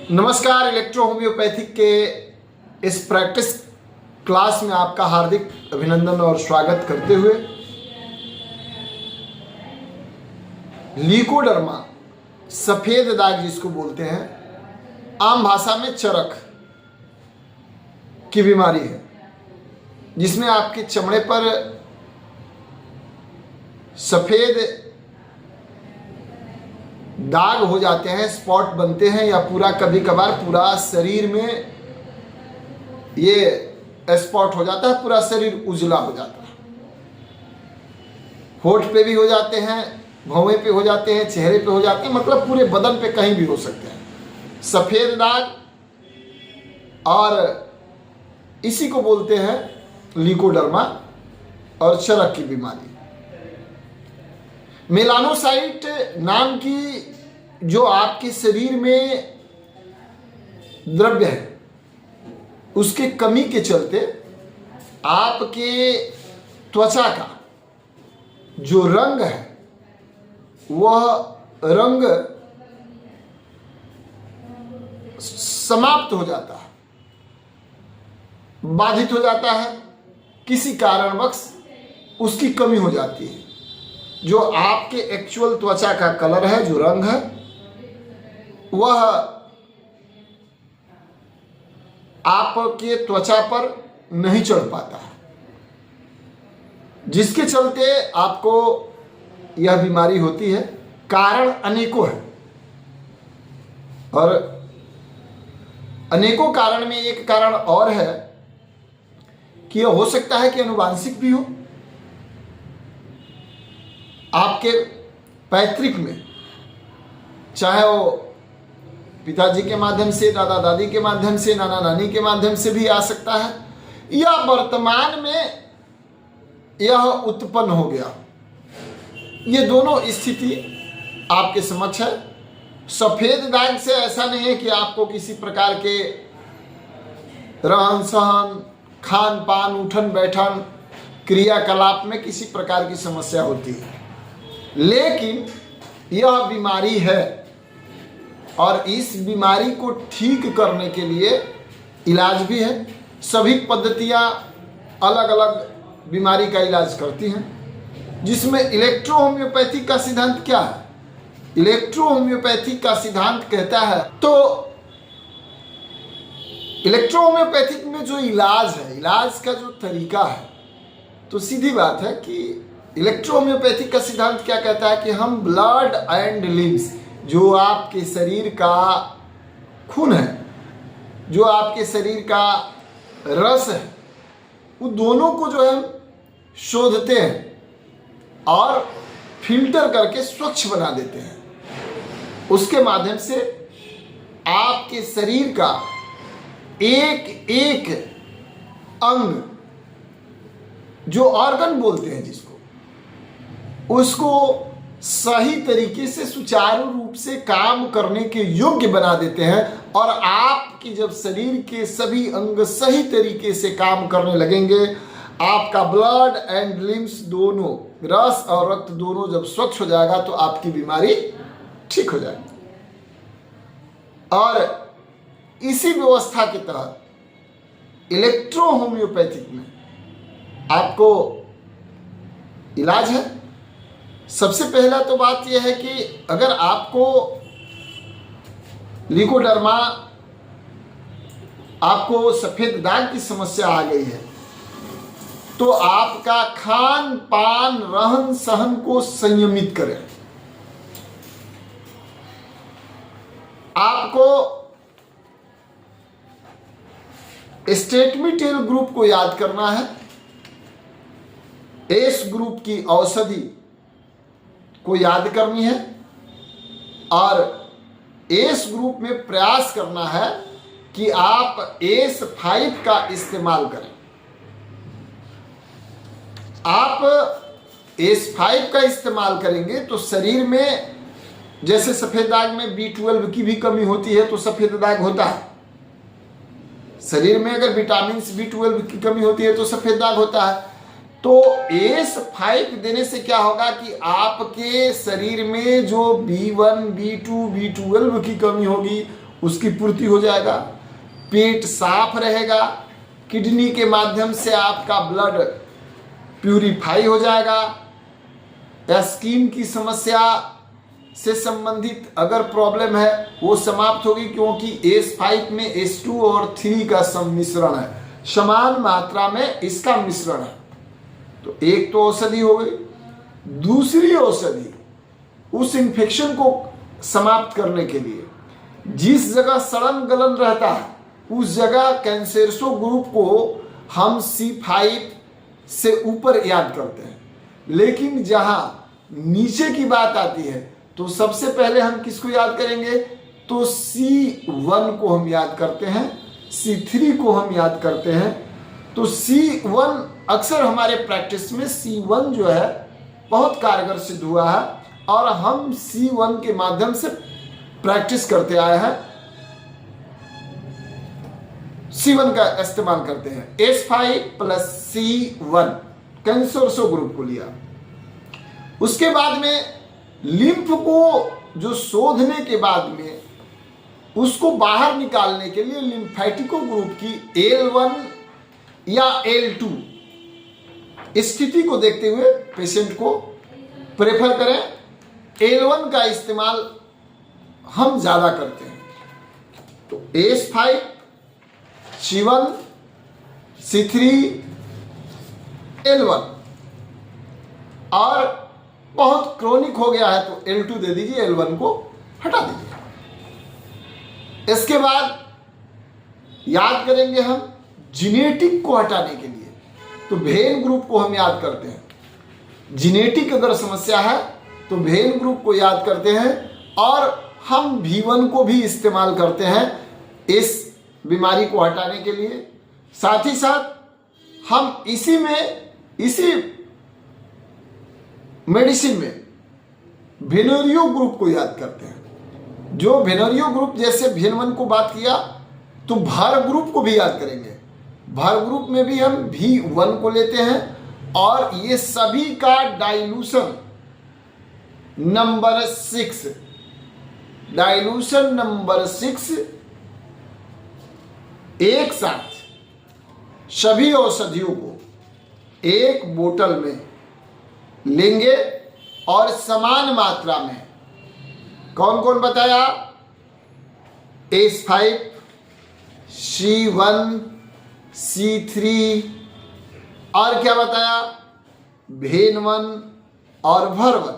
नमस्कार। Electro homeopathic के इस प्रैक्टिस क्लास में आपका हार्दिक अभिनंदन और स्वागत करते हुए लीकोडर्मा, सफेद दाग जिसको बोलते हैं, आम भाषा में चरक की बीमारी है, जिसमें आपके चमड़े पर सफेद दाग हो जाते हैं, स्पॉट बनते हैं, या पूरा कभी कभार पूरा शरीर में ये स्पॉट हो जाता है, पूरा शरीर उजला हो जाता है। होठ पे भी हो जाते हैं, भौंवे पे हो जाते हैं, चेहरे पे हो जाते हैं, मतलब पूरे बदन पे कहीं भी हो सकते हैं सफेद दाग, और इसी को बोलते हैं लीकोडर्मा और चरक की बीमारी। मेलानोसाइट नाम की जो आपके शरीर में द्रव्य है, उसके कमी के चलते आपके त्वचा का जो रंग है वह रंग समाप्त हो जाता है, बाधित हो जाता है, किसी कारणवश उसकी कमी हो जाती है। जो आपके एक्चुअल त्वचा का कलर है, जो रंग है, वह आपके त्वचा पर नहीं चढ़ पाता है, जिसके चलते आपको यह बीमारी होती है। कारण अनेकों है, और अनेकों कारण में एक कारण और है कि यह हो सकता है कि आनुवांशिक भी हो। आपके पैतृक में, चाहे वो पिताजी के माध्यम से, दादा दादी के माध्यम से, नाना नानी के माध्यम से भी आ सकता है, या वर्तमान में यह उत्पन्न हो गया। ये दोनों स्थिति आपके समक्ष है। सफेद दाग से ऐसा नहीं है कि आपको किसी प्रकार के रहन सहन, खान पान, उठन बैठन, क्रियाकलाप में किसी प्रकार की समस्या होती है, लेकिन यह बीमारी है, और इस बीमारी को ठीक करने के लिए इलाज भी है। सभी पद्धतियां अलग अलग बीमारी का इलाज करती हैं, जिसमें इलेक्ट्रो होम्योपैथिक का सिद्धांत क्या है? इलेक्ट्रो होम्योपैथिक का सिद्धांत कहता है, तो इलेक्ट्रो होम्योपैथिक में जो इलाज है, इलाज का जो तरीका है, तो सीधी बात है कि इलेक्ट्रो होम्योपैथिक का सिद्धांत क्या कहता है कि हम ब्लड एंड लिम्स, जो आपके शरीर का खून है, जो आपके शरीर का रस है, वो दोनों को जो है शोधते हैं और फिल्टर करके स्वच्छ बना देते हैं। उसके माध्यम से आपके शरीर का एक एक अंग, जो ऑर्गन बोलते हैं जिसको, उसको सही तरीके से सुचारू रूप से काम करने के योग्य बना देते हैं। और आपकी जब शरीर के सभी अंग सही तरीके से काम करने लगेंगे, आपका ब्लड एंड लिम्स दोनों, रस और रक्त दोनों जब स्वच्छ हो जाएगा, तो आपकी बीमारी ठीक हो जाएगी। और इसी व्यवस्था के तहत इलेक्ट्रो होम्योपैथिक में आपको इलाज है। सबसे पहला तो बात यह है कि अगर आपको लीकोडर्मा, आपको सफेद दाग की समस्या आ गई है, तो आपका खान पान, रहन सहन को संयमित करें। आपको स्टेटमिटेल ग्रुप को याद करना है, एस ग्रुप की औषधि को याद करनी है, और एस ग्रुप में प्रयास करना है कि आप S5 का इस्तेमाल करें। आप S5 का इस्तेमाल करेंगे तो शरीर में, जैसे सफेद दाग में B12 की भी कमी होती है तो सफेद दाग होता है। शरीर में अगर विटामिन B12 की कमी होती है तो सफेद दाग होता है। तो S5 देने से क्या होगा कि आपके शरीर में जो B1, B2, B12 की कमी होगी उसकी पूर्ति हो जाएगा, पेट साफ रहेगा, किडनी के माध्यम से आपका ब्लड प्यूरिफाई हो जाएगा, स्किन की समस्या से संबंधित अगर प्रॉब्लम है वो समाप्त होगी, क्योंकि S5 में S2 और 3 का सम्मिश्रण है, समान मात्रा में इसका मिश्रण है। तो एक तो औषधि हो गई। दूसरी औषधि उस इन्फेक्शन को समाप्त करने के लिए, जिस जगह सड़न गलन रहता है उस जगह कैंसेरसो ग्रुप को हम C5 से ऊपर याद करते हैं, लेकिन जहां नीचे की बात आती है तो सबसे पहले हम किसको याद करेंगे, तो C1 को हम याद करते हैं, C3 को हम याद करते हैं। तो C1 अक्सर हमारे प्रैक्टिस में C1 जो है बहुत कारगर सिद्ध हुआ है और हम C1 के माध्यम से प्रैक्टिस करते आए हैं, C1 का इस्तेमाल करते हैं। S5 प्लस C1 कैंसरसो ग्रुप को लिया। उसके बाद में लिम्फ को जो शोधने के बाद में उसको बाहर निकालने के लिए लिम्फेटिको ग्रुप की L1 या L2 स्थिति को देखते हुए पेशेंट को प्रेफर करें। L1 का इस्तेमाल हम ज्यादा करते हैं। तो S5, C1, C3, L1, और बहुत क्रोनिक हो गया है तो L2 दे दीजिए, L1 को हटा दीजिए। इसके बाद याद करेंगे हम जीनेटिक को हटाने के लिए, तो भेन ग्रुप को हम याद करते हैं। जीनेटिक अगर समस्या है तो भेन ग्रुप को याद करते हैं, और हम V1 को भी इस्तेमाल करते हैं इस बीमारी को हटाने के लिए। साथ ही साथ हम इसी मेडिसिन में वेनेरियो ग्रुप को याद करते हैं। जो वेनेरियो ग्रुप, जैसे भेन1 को बात किया, तो भार ग्रुप को भी याद करेंगे। भार ग्रुप में भी हम V1 को लेते हैं, और ये सभी का डाइल्यूशन नंबर 6 एक साथ सभी औषधियों को एक बोतल में लेंगे, और समान मात्रा में कौन कौन बताया, S5, C1, C3, और क्या बताया, भेन1 और भर1।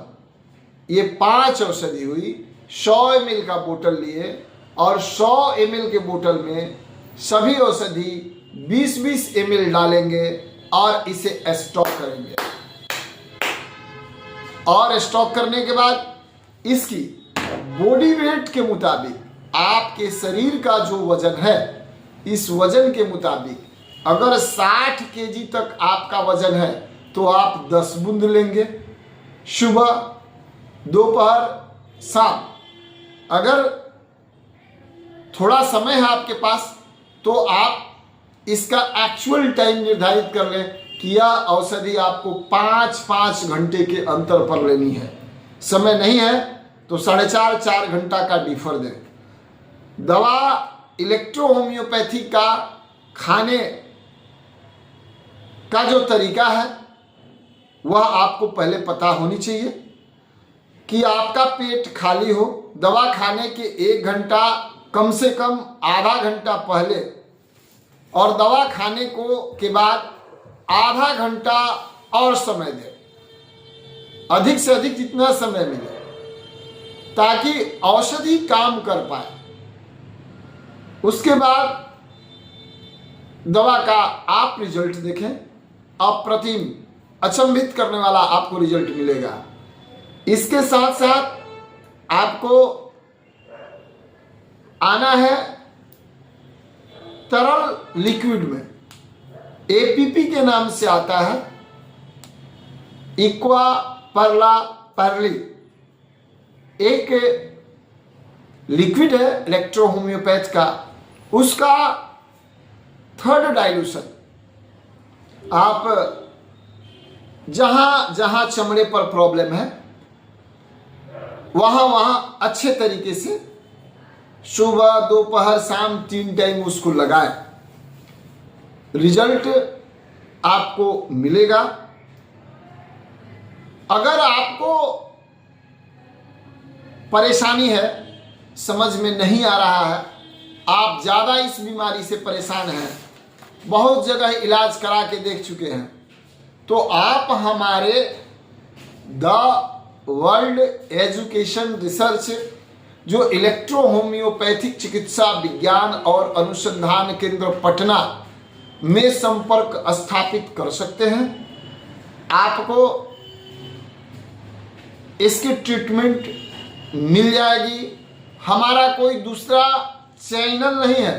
ये 5 औषधि हुई। 100 ml का बोतल लिए और 100 ml के बोतल में सभी औषधि 20-20 ml डालेंगे और इसे स्टॉक करेंगे। और स्टॉक करने के बाद इसकी बॉडी वेट के मुताबिक, आपके शरीर का जो वजन है, इस वजन के मुताबिक अगर 60 kg तक आपका वजन है तो आप 10 बूंद लेंगे, सुबह, दोपहर, शाम। अगर थोड़ा समय है आपके पास तो आप इसका एक्चुअल टाइम निर्धारित कर लें कि यह औषधि आपको 5-5 घंटे के अंतर पर लेनी है। समय नहीं है तो 4.5-4 घंटा का डिफर दें। दवा इलेक्ट्रो होम्योपैथी का खाने का जो तरीका है वह आपको पहले पता होनी चाहिए कि आपका पेट खाली हो। दवा खाने के 1 घंटा कम से कम आधा घंटा पहले, और दवा खाने के बाद आधा घंटा और समय दें, अधिक से अधिक जितना समय मिले, ताकि औषधि काम कर पाए। उसके बाद दवा का आप रिजल्ट देखें, अप्रतिम, अचंभित करने वाला आपको रिजल्ट मिलेगा। इसके साथ साथ आपको आना है तरल लिक्विड में, APP के नाम से आता है, इक्वा परला परली, एक लिक्विड है इलेक्ट्रो होम्योपैथ का, उसका 3rd डाइल्यूशन। आप जहां जहां चमड़े पर प्रॉब्लम है वहां अच्छे तरीके से सुबह दोपहर शाम 3 टाइम उसको लगाएं, रिजल्ट आपको मिलेगा। अगर आपको परेशानी है, समझ में नहीं आ रहा है, आप ज़्यादा इस बीमारी से परेशान हैं, बहुत जगह इलाज करा के देख चुके हैं, तो आप हमारे द वर्ल्ड एजुकेशन रिसर्च जो इलेक्ट्रो होम्योपैथिक चिकित्सा विज्ञान और अनुसंधान केंद्र पटना में संपर्क स्थापित कर सकते हैं। आपको इसकी ट्रीटमेंट मिल जाएगी। हमारा कोई दूसरा चैनल नहीं है,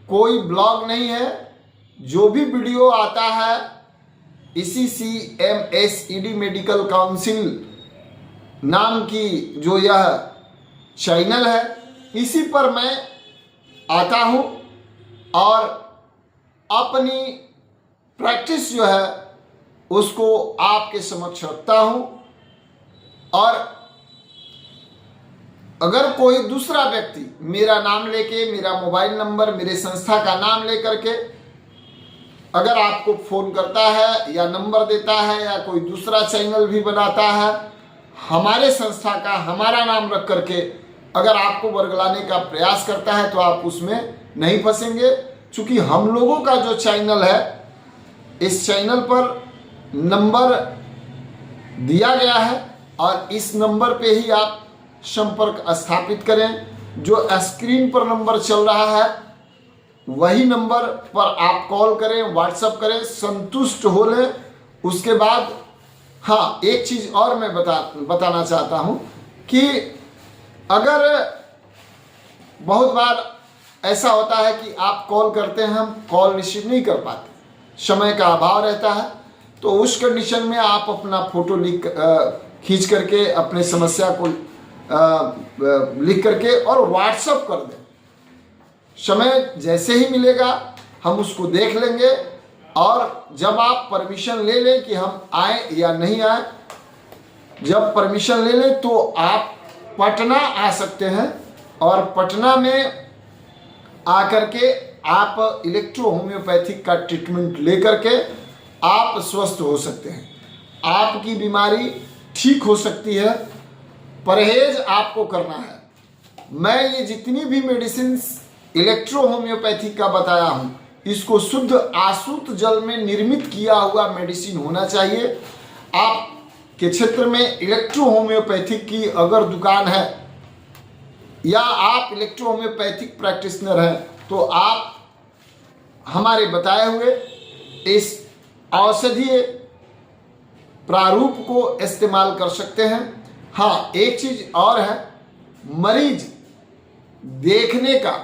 कोई ब्लॉग नहीं है। जो भी वीडियो आता है इसी CMSED मेडिकल काउंसिल नाम की जो यह चैनल है, इसी पर मैं आता हूँ और अपनी प्रैक्टिस जो है उसको आपके समक्ष रखता हूँ। और अगर कोई दूसरा व्यक्ति मेरा नाम लेके, मेरा मोबाइल नंबर, मेरे संस्था का नाम लेकर के अगर आपको फ़ोन करता है या नंबर देता है या कोई दूसरा चैनल भी बनाता है, हमारे संस्था का हमारा नाम रख करके अगर आपको वर्गलाने का प्रयास करता है, तो आप उसमें नहीं फंसेंगे। चूँकि हम लोगों का जो चैनल है, इस चैनल पर नंबर दिया गया है और इस नंबर पे ही आप संपर्क स्थापित करें। जो स्क्रीन पर नंबर चल रहा है वही नंबर पर आप कॉल करें, व्हाट्सएप करें, संतुष्ट हो लें। उसके बाद हाँ, एक चीज़ और मैं बताना चाहता हूँ कि अगर बहुत बार ऐसा होता है कि आप कॉल करते हैं, हम कॉल रिसीव नहीं कर पाते, समय का अभाव रहता है, तो उस कंडीशन में आप अपना फ़ोटो खींच करके अपने समस्या को लिख करके और व्हाट्सएप कर दें। समय जैसे ही मिलेगा हम उसको देख लेंगे और जब आप परमिशन ले लें कि हम आए या नहीं आए, जब परमिशन ले लें तो आप पटना आ सकते हैं और पटना में आकर के आप इलेक्ट्रो होम्योपैथिक का ट्रीटमेंट लेकर के आप स्वस्थ हो सकते हैं। आपकी बीमारी ठीक हो सकती है। परहेज आपको करना है। मैं ये जितनी भी मेडिसिन इलेक्ट्रो होम्योपैथिक का बताया हूँ, इसको शुद्ध आशुद्ध जल में निर्मित किया हुआ मेडिसिन होना चाहिए। आपके क्षेत्र में इलेक्ट्रो होम्योपैथिक की अगर दुकान है या आप इलेक्ट्रो होम्योपैथिक प्रैक्टिशनर हैं, तो आप हमारे बताए हुए इस औषधीय प्रारूप को इस्तेमाल कर सकते हैं। हाँ, एक चीज़ और है, मरीज देखने का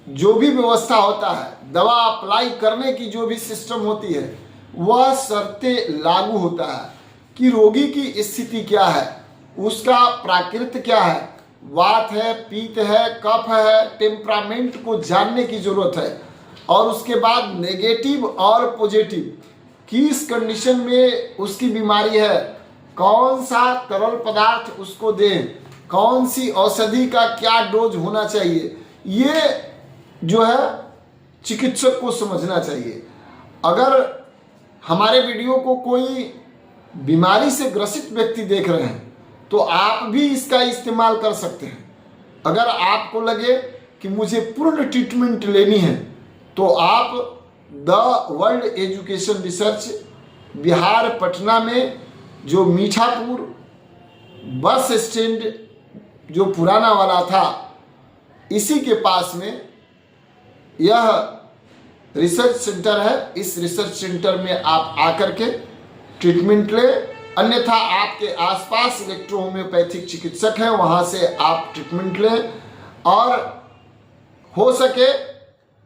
जो भी व्यवस्था होता है, दवा अप्लाई करने की जो भी सिस्टम होती है, वह शर्तें लागू होता है कि रोगी की स्थिति क्या है, उसका प्राकृत क्या है, वात है, पीत है, कफ है, टेम्परामेंट को जानने की जरूरत है। और उसके बाद नेगेटिव और पॉजिटिव किस कंडीशन में उसकी बीमारी है, कौन सा तरल पदार्थ उसको दें, कौन सी औषधि का क्या डोज होना चाहिए, ये जो है चिकित्सक को समझना चाहिए। अगर हमारे वीडियो को कोई बीमारी से ग्रसित व्यक्ति देख रहे हैं तो आप भी इसका इस्तेमाल कर सकते हैं। अगर आपको लगे कि मुझे पूर्ण ट्रीटमेंट लेनी है तो आप the world education research Bihar Patna में जो मीठापुर बस स्टैंड जो पुराना वाला था, इसी के पास में यह रिसर्च सेंटर है। इस रिसर्च सेंटर में आप आकर के ट्रीटमेंट ले, अन्यथा आपके आसपास इलेक्ट्रो होम्योपैथिक चिकित्सक हैं, वहाँ से आप ट्रीटमेंट लें। और हो सके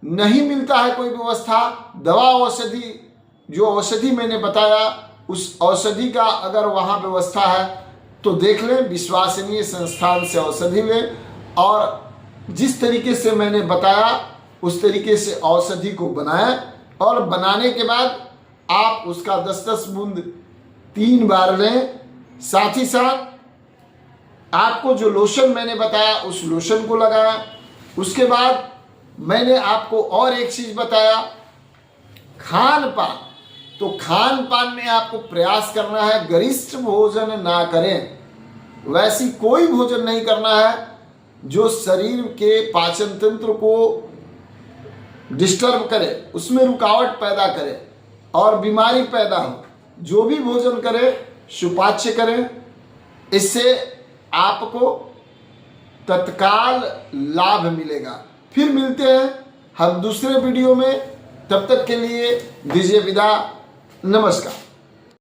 नहीं मिलता है कोई व्यवस्था, दवा औषधि जो औषधि मैंने बताया उस औषधि का अगर वहाँ व्यवस्था है तो देख लें, विश्वसनीय संस्थान से औषधि लें और जिस तरीके से मैंने बताया उस तरीके से औषधि को बनाएं और बनाने के बाद आप उसका 10-10 बूंद 3 बार लें। साथ ही साथ आपको जो लोशन मैंने बताया उस लोशन को लगाया। उसके बाद मैंने आपको और एक चीज बताया, खान पान। तो खान पान में आपको प्रयास करना है गरिष्ठ भोजन ना करें, वैसी कोई भोजन नहीं करना है जो शरीर के पाचन तंत्र को डिस्टर्ब करे, उसमें रुकावट पैदा करे और बीमारी पैदा हो। जो भी भोजन करे सुपाच्य करें, इससे आपको तत्काल लाभ मिलेगा। फिर मिलते हैं हम दूसरे वीडियो में, तब तक के लिए दीजिए विदा। नमस्कार।